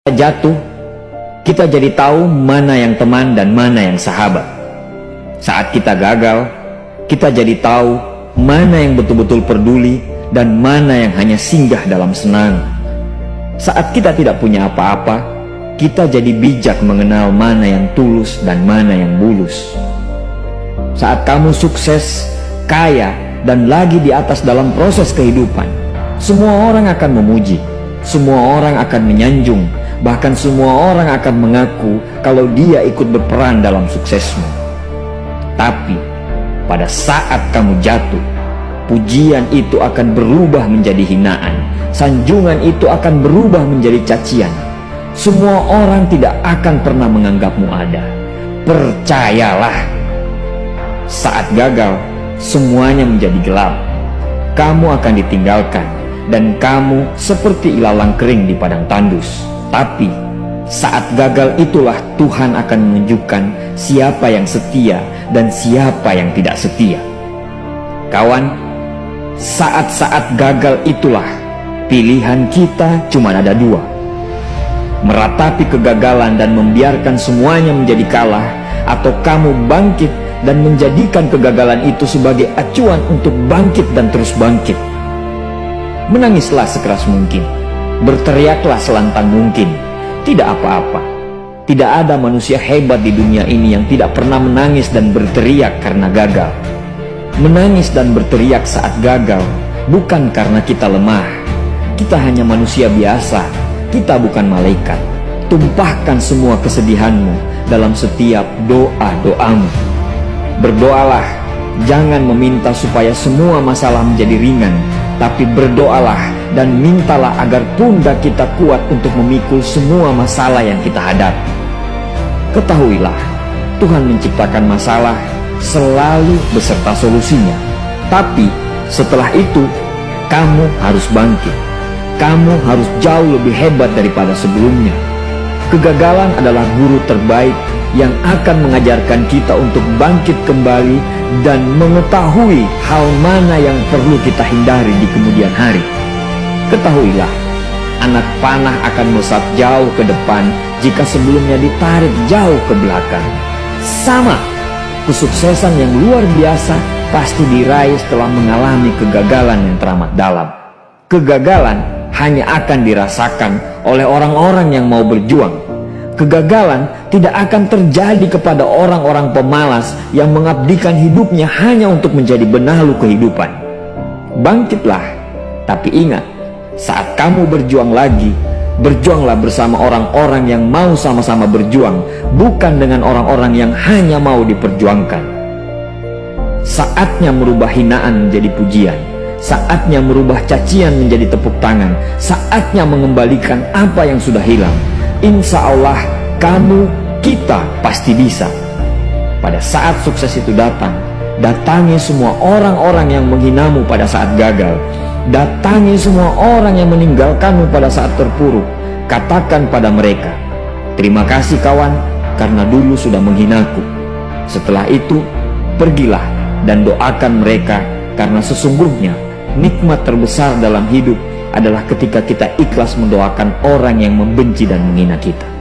Jatuh, kita jadi tahu mana yang teman dan mana yang sahabat. Saat kita gagal, kita jadi tahu mana yang betul-betul peduli dan mana yang hanya singgah dalam senang. Saat kita tidak punya apa-apa, kita jadi bijak mengenal mana yang tulus dan mana yang bulus. Saat kamu sukses, kaya, dan lagi di atas dalam proses kehidupan, semua orang akan memuji, semua orang akan menyanjung, bahkan semua orang akan mengaku kalau dia ikut berperan dalam suksesmu. Tapi pada saat kamu jatuh, pujian itu akan berubah menjadi hinaan, sanjungan itu akan berubah menjadi cacian. Semua orang tidak akan pernah menganggapmu ada. Percayalah, saat gagal semuanya menjadi gelap. Kamu akan ditinggalkan dan kamu seperti ilalang kering di padang tandus. Tapi saat gagal itulah Tuhan akan menunjukkan siapa yang setia dan siapa yang tidak setia. Kawan, saat-saat gagal itulah pilihan kita cuma ada dua: meratapi kegagalan dan membiarkan semuanya menjadi kalah, atau kamu bangkit dan menjadikan kegagalan itu sebagai acuan untuk bangkit dan terus bangkit. Menangislah sekeras mungkin, berteriaklah selantang mungkin. Tidak apa-apa. Tidak ada manusia hebat di dunia ini yang tidak pernah menangis dan berteriak karena gagal. Menangis dan berteriak saat gagal bukan karena kita lemah. Kita hanya manusia biasa. Kita bukan malaikat. Tumpahkan semua kesedihanmu dalam setiap doa-doamu. Berdoalah, jangan meminta supaya semua masalah menjadi ringan, tapi berdoalah dan mintalah agar pundak kita kuat untuk memikul semua masalah yang kita hadapi. Ketahuilah, Tuhan menciptakan masalah selalu beserta solusinya. Tapi setelah itu, kamu harus bangkit. Kamu harus jauh lebih hebat daripada sebelumnya. Kegagalan adalah guru terbaik yang akan mengajarkan kita untuk bangkit kembali dan mengetahui hal mana yang perlu kita hindari di kemudian hari. Ketahuilah, anak panah akan melesat jauh ke depan jika sebelumnya ditarik jauh ke belakang. Sama, kesuksesan yang luar biasa pasti diraih setelah mengalami kegagalan yang teramat dalam. Kegagalan hanya akan dirasakan oleh orang-orang yang mau berjuang. Kegagalan tidak akan terjadi kepada orang-orang pemalas yang mengabdikan hidupnya hanya untuk menjadi benalu kehidupan. Bangkitlah, tapi ingat, saat kamu berjuang lagi, berjuanglah bersama orang-orang yang mau sama-sama berjuang, bukan dengan orang-orang yang hanya mau diperjuangkan. Saatnya merubah hinaan menjadi pujian. Saatnya merubah cacian menjadi tepuk tangan. Saatnya mengembalikan apa yang sudah hilang. Insya Allah kamu, kita pasti bisa. Pada saat sukses itu datang, datangi semua orang-orang yang menghinamu pada saat gagal. Datangi semua orang yang meninggalkanmu pada saat terpuruk. Katakan pada mereka, terima kasih kawan, karena dulu sudah menghinaku. Setelah itu, pergilah dan doakan mereka, karena sesungguhnya nikmat terbesar dalam hidup adalah ketika kita ikhlas mendoakan orang yang membenci dan menghina kita.